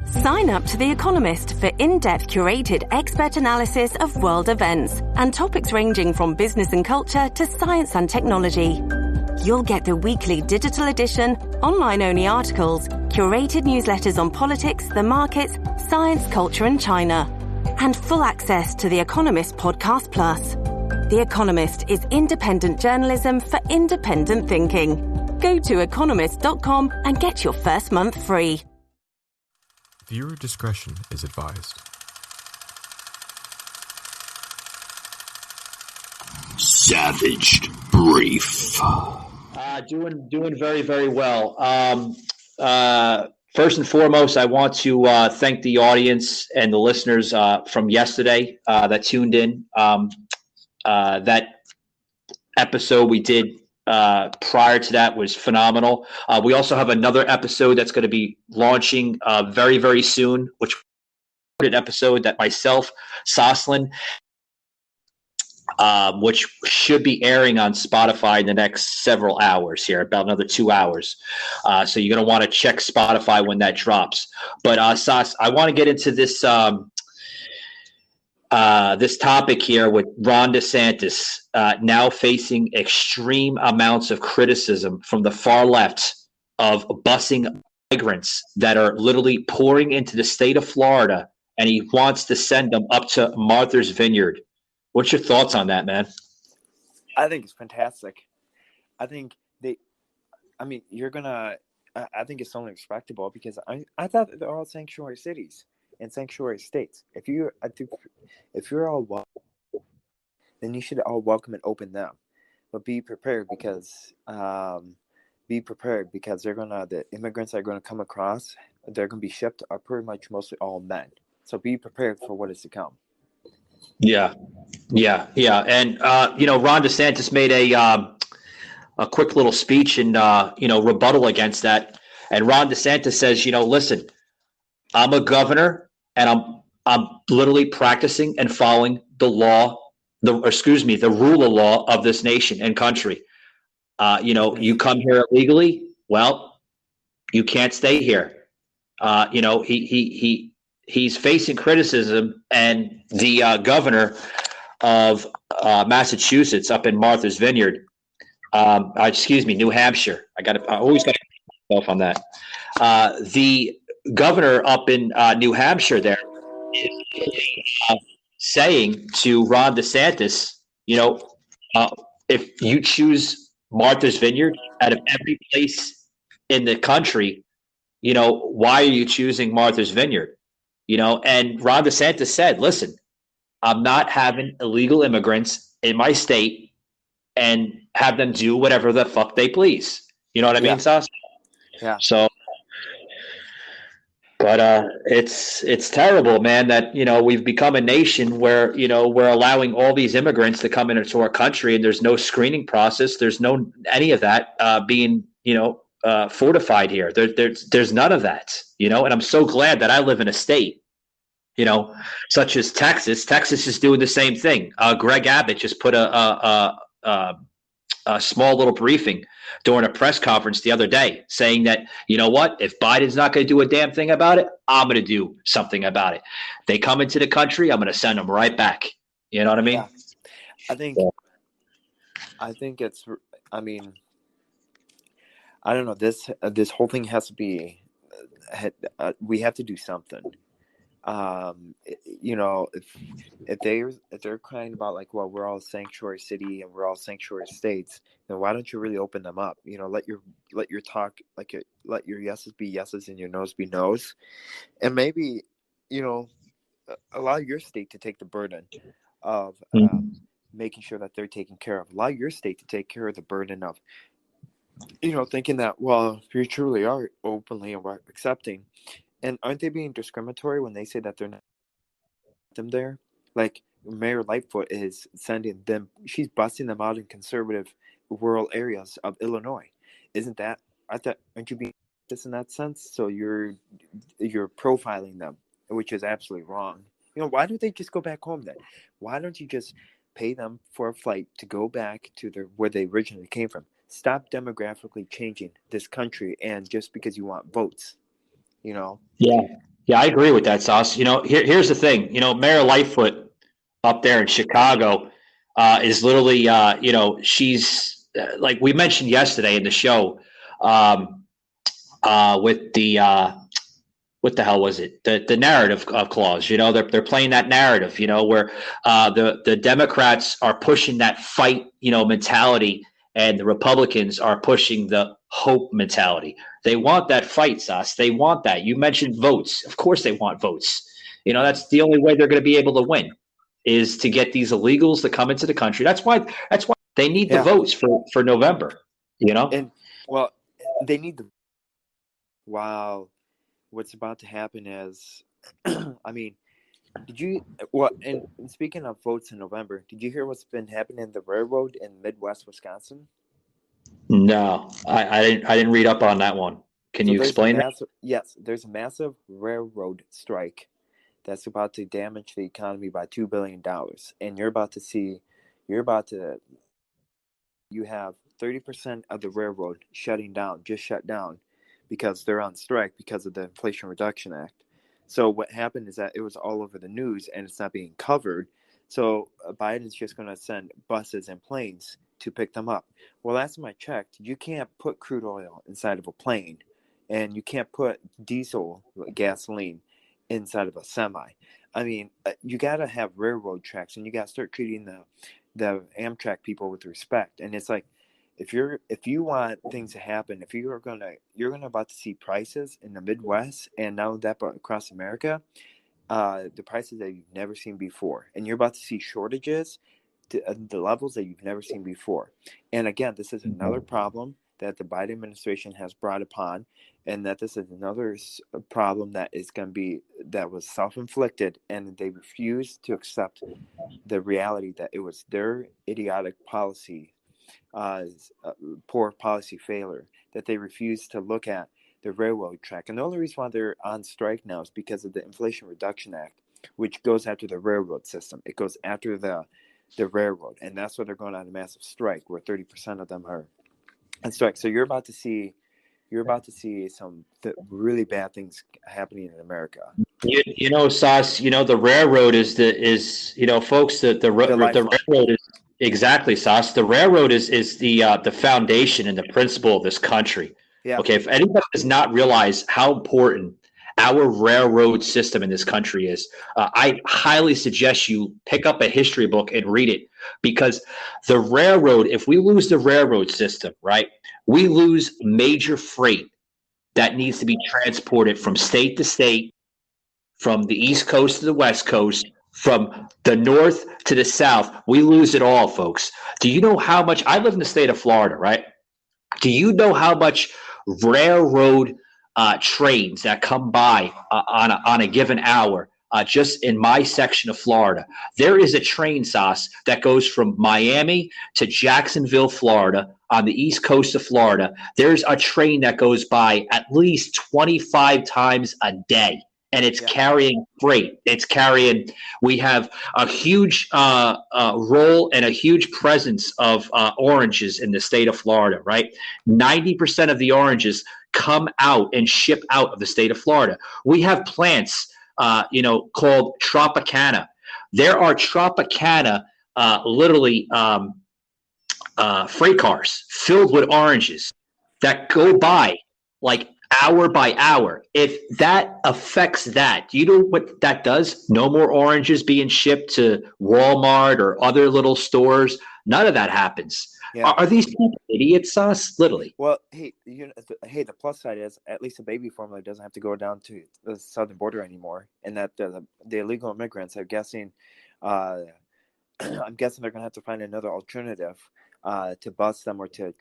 Sign up to The Economist for in-depth curated expert analysis of world events and topics ranging from business and culture to science and technology. You'll get the weekly digital edition, online-only articles, curated newsletters on politics, the markets, science, culture and China, and full access to The Economist Podcast Plus. The Economist is independent journalism for independent thinking. Go to economist.com and get your first month free. Viewer discretion is advised. Savaged Brief. Doing very, very well. First and foremost, I want to thank the audience and the listeners from yesterday that tuned in. That episode we did prior to that was phenomenal. We also have another episode that's going to be launching very, very soon, which is an episode that myself, Soslan, which should be airing on Spotify in the next several hours here, about another 2 hours. So you're going to want to check Spotify when that drops. But Sos, I want to get into this this topic here with Ron DeSantis now facing extreme amounts of criticism from the far left of busing migrants that are literally pouring into the state of Florida, and he wants to send them up to Martha's Vineyard. What's your thoughts on that, man? I think it's fantastic. I think I think it's only respectable because I thought they're all sanctuary cities and sanctuary states. If you're all welcome, then you should all welcome and open them. But be prepared because the immigrants that are gonna come across, they're gonna be shipped are pretty much mostly all men. So be prepared for what is to come. Yeah. And Ron DeSantis made a quick little speech and rebuttal against that. And Ron DeSantis says, listen, I'm a governor and I'm literally practicing and following the law, the rule of law of this nation and country. You come here illegally, well, you can't stay here. He's facing criticism, and the governor of Massachusetts up in Martha's Vineyard, New Hampshire. I always got to myself on that. The governor up in New Hampshire there is saying to Ron DeSantis, if you choose Martha's Vineyard out of every place in the country, why are you choosing Martha's Vineyard? And Ron DeSantis said, listen, I'm not having illegal immigrants in my state and have them do whatever the fuck they please. You know what I mean, Sas? Yeah. So, but it's terrible, man, that, we've become a nation where, we're allowing all these immigrants to come into our country and there's no screening process. There's no any of that being, fortified here. There's none of that, and I'm so glad that I live in a state, such as Texas. Texas is doing the same thing. Greg Abbott just put a small little briefing during a press conference the other day saying that, if Biden's not going to do a damn thing about it, I'm going to do something about it. They come into the country, I'm going to send them right back. You know what I mean? Yeah. I think it's, I don't know. This whole thing has to be. We have to do something. If they're crying about like, well, we're all sanctuary city and we're all sanctuary states, then why don't you really open them up? Let your talk, let your yeses be yeses and your noes be noes, and maybe allow your state to take the burden of making sure that they're taken care of. Allow your state to take care of the burden of. Thinking that, well, if you truly are openly and accepting, and aren't they being discriminatory when they say that they're not them there? Like Mayor Lightfoot is sending them, she's busting them out in conservative rural areas of Illinois. Isn't that? Aren't you being this in that sense? So you're profiling them, which is absolutely wrong. Why don't they just go back home then? Why don't you just pay them for a flight to go back to where they originally came from? Stop demographically changing this country, and just because you want votes, Yeah. Yeah, I agree with that, Sauce. Here's the thing. Mayor Lightfoot up there in Chicago is literally, she's like we mentioned yesterday in the show um, with the what the hell was it? The narrative clause. They're playing that narrative. Where the Democrats are pushing that fight, mentality, and the Republicans are pushing the hope mentality. They want that fight, Sas. They want that. You mentioned votes. Of course, they want votes. That's the only way they're going to be able to win is to get these illegals to come into the country. That's why they need the votes for November. And well, they need the. Wow. What's about to happen is, I mean, and speaking of votes in November, did you hear what's been happening in the railroad in Midwest Wisconsin? No, I didn't read up on that one. Can you explain that? Yes, there's a massive railroad strike that's about to damage the economy by $2 billion. And you have 30% of the railroad just shut down because they're on strike because of the Inflation Reduction Act. So what happened is that it was all over the news and it's not being covered. So Biden's just going to send buses and planes to pick them up. Well, last time I checked, you can't put crude oil inside of a plane and you can't put diesel gasoline inside of a semi. I mean, you got to have railroad tracks and you got to start treating the Amtrak people with respect. And it's like, if you want things to happen, if you're gonna about to see prices in the Midwest and now that across America, the prices that you've never seen before, and you're about to see shortages to the levels that you've never seen before. And again, this is another problem that the Biden administration has brought upon, and that this is another problem that was self-inflicted, and they refuse to accept the reality that it was their idiotic policy. Poor policy failure, that they refuse to look at the railroad track. And the only reason why they're on strike now is because of the Inflation Reduction Act, which goes after the railroad system. It goes after the railroad. And that's why they're going on a massive strike, where 30% of them are on strike. So you're about to see some really bad things happening in America. Sas, the railroad is folks, the railroad is. Exactly, Sas. The railroad is the foundation and the principle of this country. Yeah. Okay. If anybody does not realize how important our railroad system in this country is, I highly suggest you pick up a history book and read it, because the railroad, if we lose the railroad system, right, we lose major freight that needs to be transported from state to state, from the East Coast to the West Coast, from the north to the south. We lose it all, folks. Do you know how much? I live in the state of Florida, right? Do you know how much railroad trains that come by on a given hour just in my section of Florida? There is a train, Sauce, that goes from Miami to Jacksonville, Florida, on the East Coast of Florida. There's a train that goes by at least 25 times a day. And it's carrying freight. We have a huge role and a huge presence of oranges in the state of Florida, right? 90% of the oranges come out and ship out of the state of Florida. We have plants, called Tropicana. There are Tropicana, literally freight cars filled with oranges that go by like hour by hour. If that affects that, do you know what that does? No more oranges being shipped to Walmart or other little stores. None of that happens. Yeah. Are these people idiots, Sauce? Literally. Well, hey, the plus side is at least the baby formula doesn't have to go down to the southern border anymore, and that the illegal immigrants, I'm guessing they're going to have to find another alternative to bus them, or to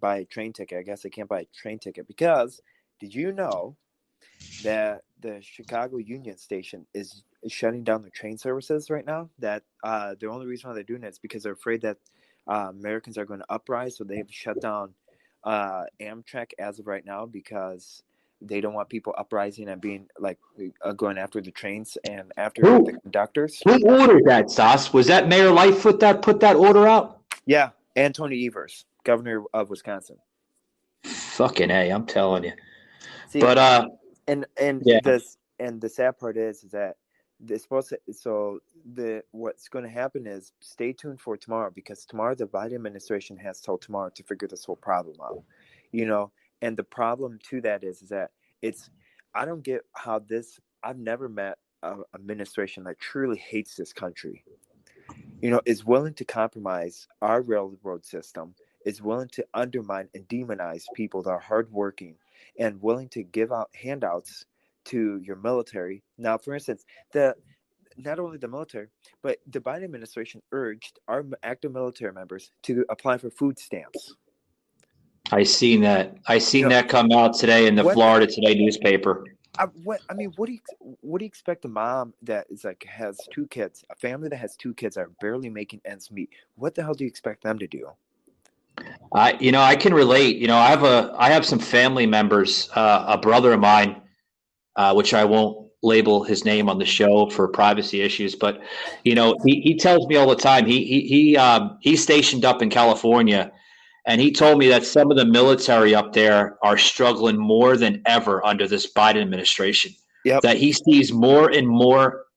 buy a train ticket. I guess they can't buy a train ticket because, did you know that the Chicago Union Station is shutting down the train services right now? That the only reason why they're doing it is because they're afraid that Americans are going to uprise, so they've shut down Amtrak as of right now, because they don't want people uprising and being going after the trains and after the conductors. Who ordered that, Sauce? Was that Mayor Lightfoot that put that order out? Yeah, and Tony Evers, governor of Wisconsin. Fucking A, I'm telling you. See, but and yeah. and the sad part is that they're supposed to. So what's going to happen is stay tuned for tomorrow, because tomorrow the Biden administration has till tomorrow to figure this whole problem out. And the problem to that is that I don't get how this. I've never met an administration that truly hates this country. Is willing to compromise our railroad system, is willing to undermine and demonize people that are hardworking, and willing to give out handouts to your military. Now, for instance, not only the military, but the Biden administration urged our active military members to apply for food stamps. I seen that come out today in the Florida Today newspaper. What do you expect a mom that is has two kids, a family that has two kids that are barely making ends meet? What the hell do you expect them to do? I can relate. I have some family members, a brother of mine, which I won't label his name on the show for privacy issues, but he tells me all the time. He's stationed up in California. And he told me that some of the military up there are struggling more than ever under this Biden administration. Yep. That he sees more and more,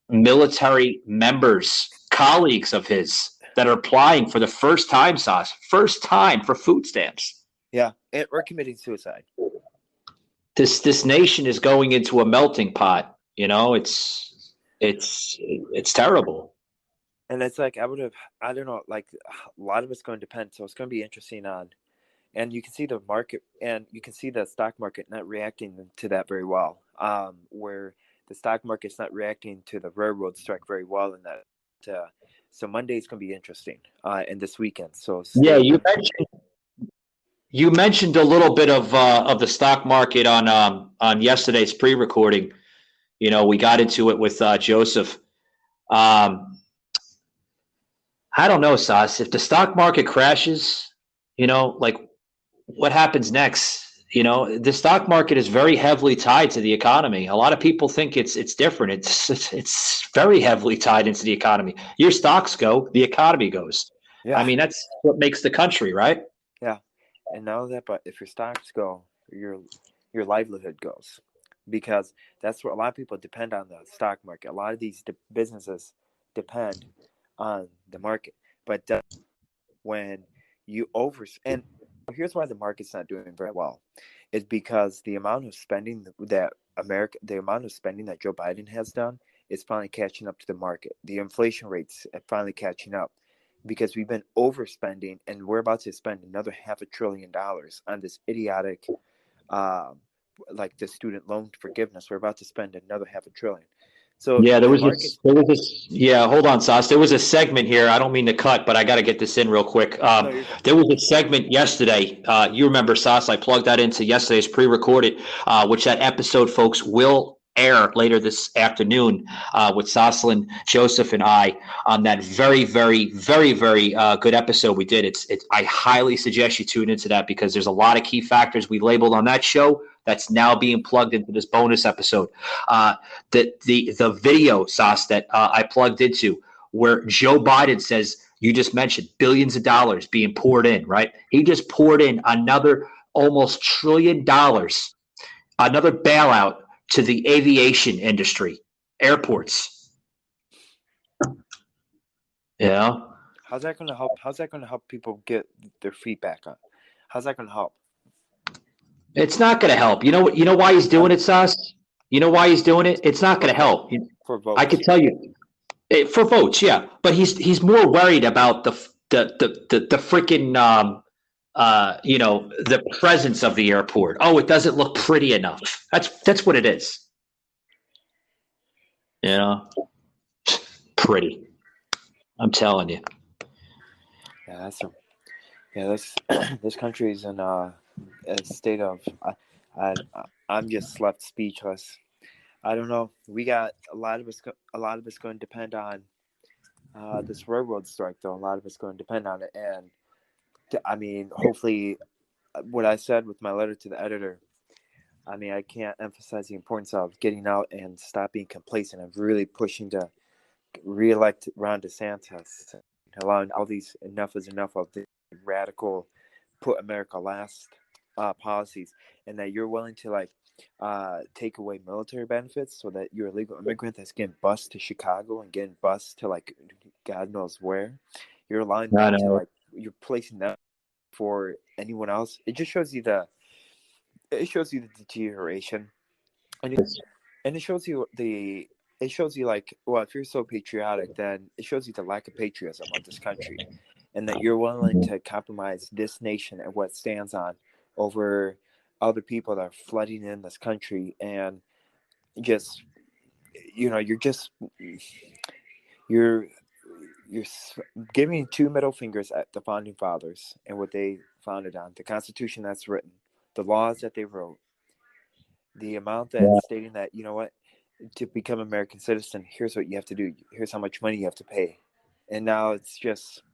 military members, colleagues of his, that are applying for the first time for food stamps. Yeah, and we're committing suicide. This nation is going into a melting pot. It's terrible. And it's I don't know, a lot of it's going to depend. So it's going to be interesting and you can see the market, and you can see the stock market not reacting to that very well. Where the stock market's not reacting to the railroad strike very well in that. So Monday's going to be interesting, and this weekend. So yeah, you mentioned a little bit of the stock market on yesterday's pre-recording. We got into it with Joseph. I don't know, Sas. If the stock market crashes, what happens next? The stock market is very heavily tied to the economy. A lot of people think it's different. It's very heavily tied into the economy. Your stocks go, the economy goes. Yeah. That's what makes the country, right? Yeah. And not only that, but if your stocks go, your livelihood goes, because that's what a lot of people depend on, the stock market. A lot of these businesses depend on the market, but when you and here's why the market's not doing very well, is because the amount of spending that Joe Biden has done is finally catching up to the market. The inflation rates are finally catching up, because we've been overspending, and we're about to spend another $500 billion on this idiotic, the student loan forgiveness. We're about to spend another $500 billion. So yeah, hold on, Sas. There was a segment here. I don't mean to cut, but I got to get this in real quick. There was a segment yesterday. You remember, Sas? I plugged that into yesterday's pre-recorded, which that episode, folks, will air later this afternoon with Soslan, Joseph, and I on that very, very, very, very good episode we did. I highly suggest you tune into that, because there's a lot of key factors we labeled on that show that's now being plugged into this bonus episode. The video, Sas, that I plugged into, where Joe Biden says, you just mentioned billions of dollars being poured in, right? He just poured in another almost $1 trillion, another bailout to the aviation industry, airports. How's that going to help? How's that going to help people get their feet back on? How's that going to help? It's not going to help. You know why he's doing it, Sas? You know why he's doing it? It's not going to help. For votes. I can tell you, for votes, yeah. But he's more worried about the freaking the presence of the airport. Oh, it doesn't look pretty enough. That's what it is. Pretty. I'm telling you. Yeah, this country is in a state of. I'm just left speechless. I don't know. We got a lot of it's going to depend on this railroad strike, though. A lot of it's going to depend on it, and hopefully, what I said with my letter to the editor. I can't emphasize the importance of getting out and stop being complacent. I'm really pushing to re-elect Ron DeSantis, allowing all these enough is enough of the radical put America last policies, and that you're willing to take away military benefits so that you're a legal immigrant that's getting bused to Chicago and getting bused to like God knows where. You're allowing them to like you're placing them for anyone else. It just shows you the deterioration, and it shows you like, well, if you're so patriotic, then it shows you the lack of patriotism of this country, and that you're willing to compromise this nation and what it stands on over other people that are flooding in this country, and just you're giving two middle fingers at the founding fathers and what they founded on, the Constitution that's written, the laws that they wrote, the amount that's stating that, you know what, to become an American citizen, here's what you have to do, here's how much money you have to pay. And now it's just,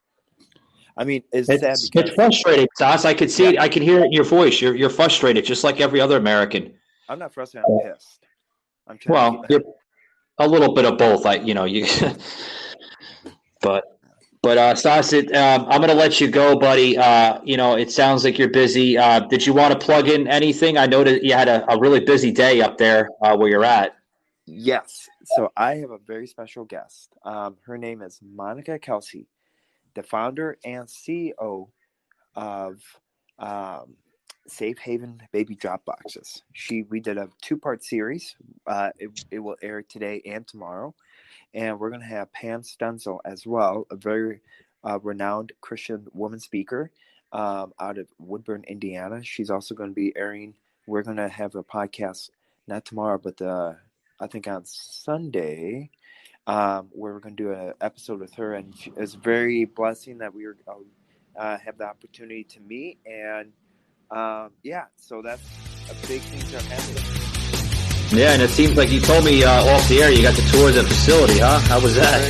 I mean, it's sad because it's frustrating, Sas. I could see it. I can hear it in your voice. You're frustrated, just like every other American. I'm not frustrated. I'm pissed. You're a little bit of both. But Sas, I'm going to let you go, buddy. It sounds like you're busy. Did you want to plug in anything? I know that you had a really busy day up there where you're at. Yes. So I have a very special guest. Her name is Monica Kelsey, the founder and CEO of Safe Haven Baby Drop Boxes. We did a 2-part series. It will air today and tomorrow. And we're going to have Pam Stenzel as well, a very renowned Christian woman speaker out of Woodburn, Indiana. She's also going to be airing. We're going to have a podcast, not tomorrow, but I think on Sunday, where we're going to do an episode with her. And it's very blessing that we have the opportunity to meet. And so that's a big thing to have. Yeah, and it seems like you told me off the air you got the tour of the facility, huh? How was that?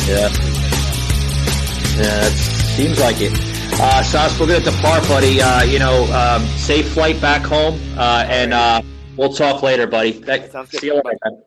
Yeah, it seems like it. Sas, we're going to depart, buddy. Safe flight back home, and we'll talk later, buddy. See you later, man.